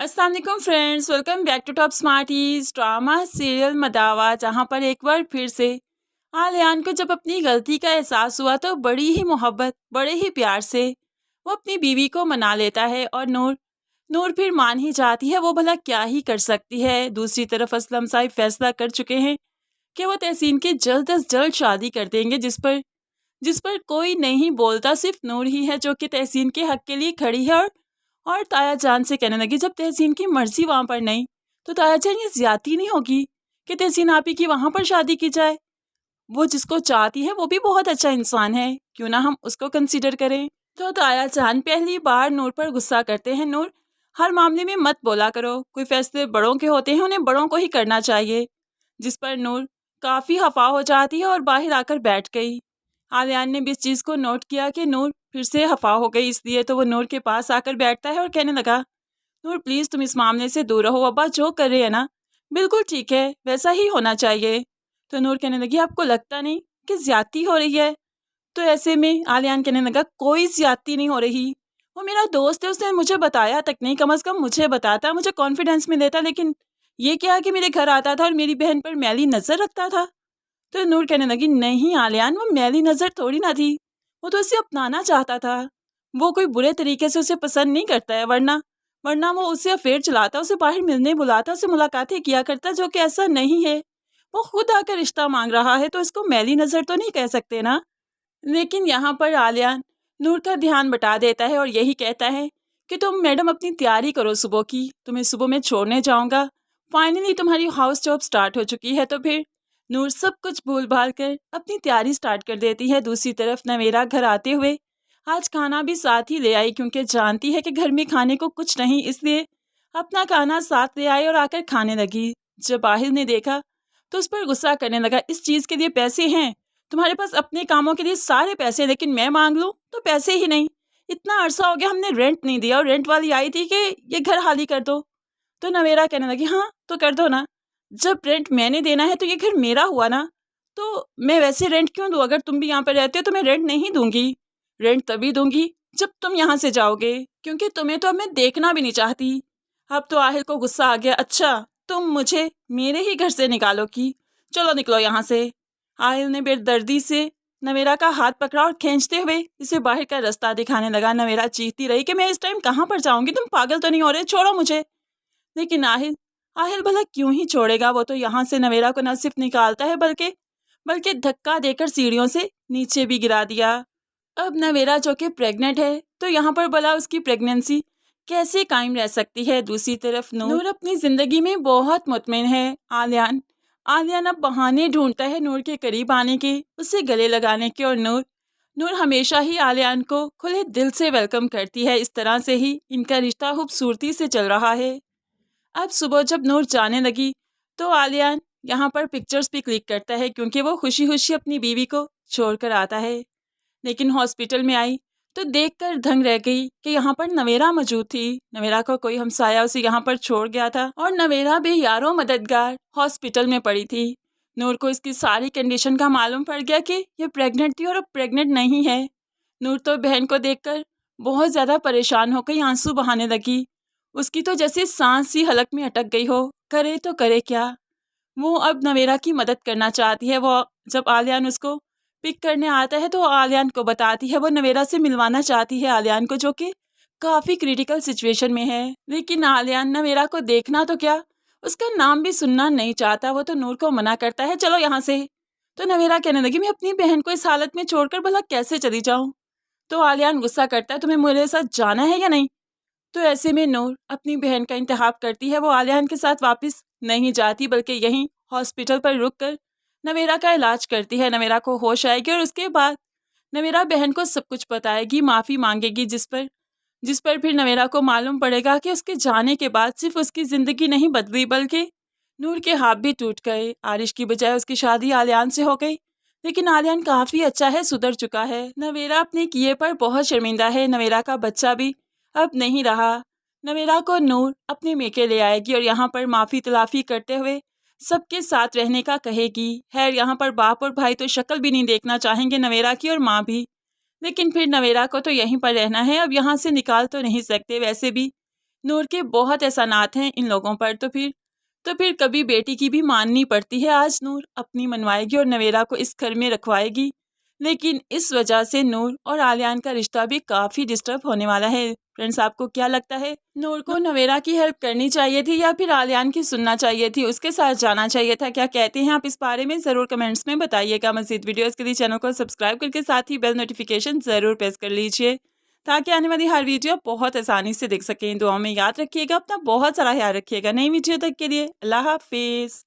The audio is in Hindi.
अस्सलाम वालेकुम friends, welcome back to top smarties drama serial Madawa. जहां पर एक बार फिर से आलियान को जब अपनी गलती का एहसास हुआ तो बड़ी ही मोहब्बत बड़े ही प्यार से वो अपनी बीवी को मना लेता है। और नूर नूर फिर मान ही जाती है। वो भला क्या ही कर सकती है। दूसरी तरफ असलम साहिब फैसला कर चुके हैं कि वो तहसीन की जल्द अज जल्द शादी कर देंगे, जिस पर कोई नहीं बोलता। सिर्फ नूर ही है जो कि तहसीन के हक के लिए खड़ी है। और ताया जान से कहने लगी, जब तहसीन की मर्जी वहां पर नहीं तो ताया जान ये ज्यादती नहीं होगी कि तहसीन आपी की वहां पर शादी की जाए। वो जिसको चाहती है वो भी बहुत अच्छा इंसान है, क्यों ना हम उसको कंसीडर करें। तो ताया जान पहली बार नूर पर गुस्सा करते हैं। नूर, हर मामले में मत बोला करो, कोई फैसले बड़ों के होते हैं, उन्हें बड़ों को ही करना चाहिए। जिस पर नूर काफी हफा हो जाती है और बाहर आकर बैठ गई। आलियान ने भी इस चीज को नोट किया कि नूर फिर से हफा हो गई, इसलिए तो वो नूर के पास आकर बैठता है और कहने लगा, नूर प्लीज तुम इस मामले से दूर रहो। अब्बा जो कर रहे हैं ना बिल्कुल ठीक है, वैसा ही होना चाहिए। तो नूर कहने लगी, आपको लगता नहीं कि ज्यादती हो रही है? तो ऐसे में आलियान कहने लगा, कोई ज्यादती नहीं हो रही। वो मेरा दोस्त है, उसने मुझे बताया तक नहीं, कम से कम मुझे बताता, मुझे कॉन्फिडेंस में देता। लेकिन ये क्या कि मेरे घर आता था और मेरी बहन पर मैली नजर रखता था। तो नूर कहने लगी, नहीं आलियान, वो मैली नजर थोड़ी ना थी, वो तो उसे अपनाना चाहता था। वो कोई बुरे तरीके से उसे पसंद नहीं करता है, वरना वरना वो उसे अफेयर चलाता, उसे बाहर मिलने बुलाता, उसे मुलाकातें किया करता, जो कि ऐसा नहीं है। वो खुद आकर रिश्ता मांग रहा है तो इसको मैली नजर तो नहीं कह सकते ना। लेकिन यहाँ पर आलियान नूर का ध्यान बटा देता है और यही कहता है कि तुम मैडम अपनी तैयारी करो सुबह की, तुम्हें सुबह मैं छोड़ने जाऊंगा। फाइनली तुम्हारी हाउस जॉब स्टार्ट हो चुकी है। तो फिर नूर सब कुछ भूल भाल कर अपनी तैयारी स्टार्ट कर देती है। दूसरी तरफ नवेरा घर आते हुए आज खाना भी साथ ही ले आई, क्योंकि जानती है कि घर में खाने को कुछ नहीं, इसलिए अपना खाना साथ ले आई और आकर खाने लगी। जब आहिल ने देखा तो उस पर गुस्सा करने लगा, इस चीज के लिए पैसे हैं तुम्हारे पास, अपने कामों के लिए सारे पैसे, लेकिन मैं मांग लूं तो पैसे ही नहीं। इतना अरसा हो गया हमने रेंट नहीं दिया और रेंट वाली आई थी कि ये घर खाली कर दो। तो नवेरा कहने लगी, हाँ तो कर दो ना, जब रेंट मैंने देना है तो ये घर मेरा हुआ ना, तो मैं वैसे रेंट क्यों दूं? अगर तुम भी यहाँ पर रहते हो तो मैं रेंट नहीं दूंगी। रेंट तभी दूंगी जब तुम यहाँ से जाओगे, क्योंकि तुम्हें तो अब मैं देखना भी नहीं चाहती। अब तो आहिल को गुस्सा आ गया, अच्छा तुम मुझे मेरे ही घर से निकालो की, चलो निकलो यहाँ से। आहिल ने बेदर्दी से नवेरा का हाथ पकड़ा और खींचते हुए इसे बाहर का रास्ता दिखाने लगा। नवेरा चीखती रही कि मैं इस टाइम कहाँ पर जाऊंगी, तुम पागल तो नहीं हो रहे, छोड़ो मुझे। लेकिन आहिल आहिल भला क्यों ही छोड़ेगा? वो तो यहाँ से नवेरा को न सिर्फ निकालता है बल्कि बल्कि धक्का देकर सीढ़ियों से नीचे भी गिरा दिया। अब नवेरा जो कि प्रेग्नेंट है, तो यहाँ पर भला उसकी प्रेगनेंसी कैसे कायम रह सकती है? दूसरी तरफ नूर अपनी जिंदगी में बहुत मुतमिन है। आलियान आलियान अब बहाने ढूंढता है नूर के करीब आने के, उसे गले लगाने के। और नूर नूर हमेशा ही आलियान को खुले दिल से वेलकम करती है। इस तरह से ही इनका रिश्ता खूबसूरती से चल रहा है। अब सुबह जब नूर जाने लगी तो आलियान यहाँ पर पिक्चर्स भी क्लिक करता है, क्योंकि वो खुशी खुशी अपनी बीवी को छोड़कर आता है। लेकिन हॉस्पिटल में आई तो देखकर दंग रह गई कि यहाँ पर नवेरा मौजूद थी। नवेरा को कोई हमसाया उसे यहाँ पर छोड़ गया था और नवेरा भी यारों मददगार हॉस्पिटल में पड़ी थी। नूर को इसकी सारी कंडीशन का मालूम पड़ गया कि ये प्रेग्नेंट थी और अब प्रेग्नेंट नहीं है। नूर तो बहन को देखकर बहुत ज्यादा परेशान होकर आंसू बहाने लगी। उसकी तो जैसे सांस ही हलक में अटक गई हो, करे तो करे क्या। वो अब नवेरा की मदद करना चाहती है। वो जब आलियान उसको पिक करने आता है तो आलियान को बताती है, वो नवेरा से मिलवाना चाहती है आलियान को, जो कि काफी क्रिटिकल सिचुएशन में है। लेकिन आलियान नवेरा को देखना तो क्या, उसका नाम भी सुनना नहीं चाहता। वो तो नूर को मना करता है, चलो यहाँ से। तो नवेरा कहने लगी, मैं अपनी बहन को इस हालत में छोड़कर भला कैसे चली जाऊं? तो आलियान गुस्सा करता है, तुम्हें मेरे साथ जाना है या नहीं? तो ऐसे में नूर अपनी बहन का इंतखाब करती है। वो आलियान के साथ वापस नहीं जाती, बल्कि यहीं हॉस्पिटल पर रुककर नवेरा का इलाज करती है। नवेरा को होश आएगी और उसके बाद नवेरा बहन को सब कुछ बताएगी, माफ़ी मांगेगी, जिस पर फिर नवेरा को मालूम पड़ेगा कि उसके जाने के बाद सिर्फ उसकी ज़िंदगी नहीं बदली, बल्कि नूर के हाथ भी टूट गए। आरिश की बजाय उसकी शादी आलियान से हो गई। लेकिन आलियान काफ़ी अच्छा है, सुधर चुका है। नवेरा अपने किए पर बहुत शर्मिंदा है। नवेरा का बच्चा भी अब नहीं रहा। नवेरा को नूर अपने मेके ले आएगी और यहाँ पर माफ़ी तलाफ़ी करते हुए सबके साथ रहने का कहेगी। खैर यहाँ पर बाप और भाई तो शक्ल भी नहीं देखना चाहेंगे नवेरा की, और माँ भी। लेकिन फिर नवेरा को तो यहीं पर रहना है, अब यहाँ से निकाल तो नहीं सकते। वैसे भी नूर के बहुत एहसानात हैं इन लोगों पर, तो फिर कभी बेटी की भी माननी पड़ती है। आज नूर अपनी मनवाएगी और नवेरा को इस घर में रखवाएगी, लेकिन इस वजह से नूर और आलियान का रिश्ता भी काफ़ी डिस्टर्ब होने वाला है। फ्रेंड्स, आपको क्या लगता है, नूर को नवेरा की हेल्प करनी चाहिए थी या फिर आलियान की सुनना चाहिए थी, उसके साथ जाना चाहिए था? क्या कहते हैं आप इस बारे में ज़रूर कमेंट्स में बताइएगा। मज़ीद वीडियोज़ के लिए चैनल को सब्सक्राइब करके साथ ही बेल नोटिफिकेशन ज़रूर प्रेस कर लीजिए, ताकि आने वाली हर वीडियो बहुत आसानी से देख सकें। दुआओं में याद रखिएगा, अपना बहुत सारा ख्याल रखिएगा। नई वीडियो तक के लिए अल्लाह हाफिज़।